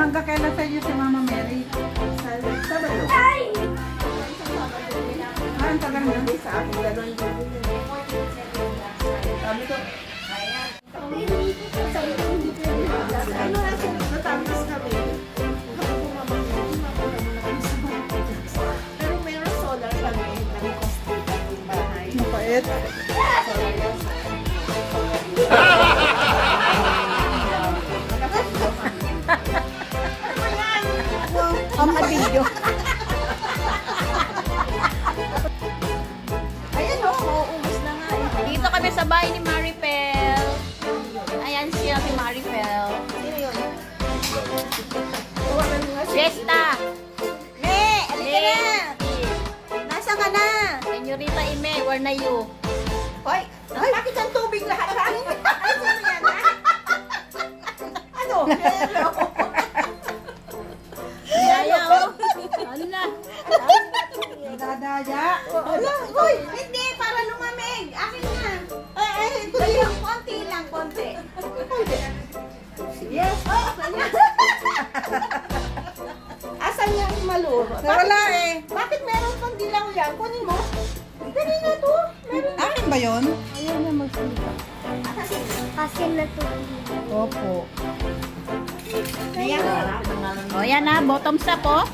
Magkakailan sa iyo si Mama Mary? Sabado. Ang tagal na. Sa akin, gano'n din. Sabi ko, ano na siya, natapos kami. Pero meron solar kami, nag-hospital yung bahay. Mapait. Ang video. Ayan o, mauubos na nga. Dito kami sa bahay ni Maripel. Ayan siya si Maripel. Sino yun? Tawanan mo nga siya. Fiesta! Me, alika na! Nasa ka na? Senyorita Ime, where na you? Hoy, bakit ang tubig lahat sa akin? Ano yan, ha? Ano? Hello? Daya oh. Ano na? Dadaya. Hala, hoy, hindi, para lumamig. Akin na. Ay, konti lang, konti. Yes, asan yan? Asan yung maluro? Wala eh. Bakit meron pang dilaw yan? Kunin mo. Kanina to. Meron. Akin ba yun? Ayaw na magsalita. Kasi natulog. Opo. Ayan. O yan na, bottoms up oh.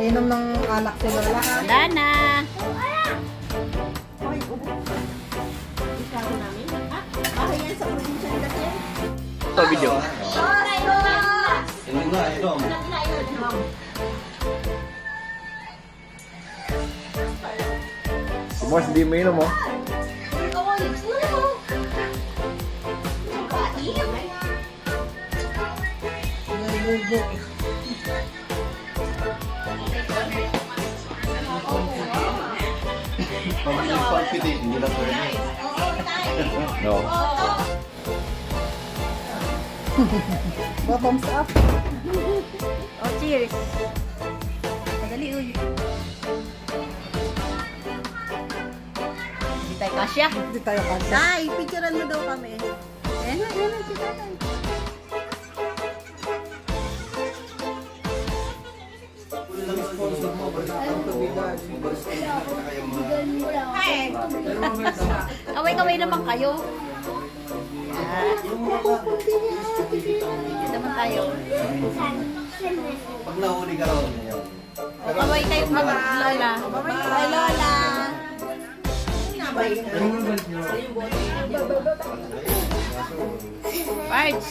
Inom ng alak si Lola. Wala na. Ikaw namin. Bahay yan sa probinsya nila siya. Ito video. Inom na, inom. Mas di mo inom mo. Pamilya pagpiti, hindi na po rin. No. Bottoms up. Oh, cheers. Madali uy. Hindi tayo kasya. Hindi tayo kasi. Tay, picturean mo daw kami. Ayan na, si tatay. Hey! Kaway-kaway naman kayo. Yan naman tayo. Pag nahuli ka raw niya. O, kaway kayo mag-lola. Bye, Lola! Parts.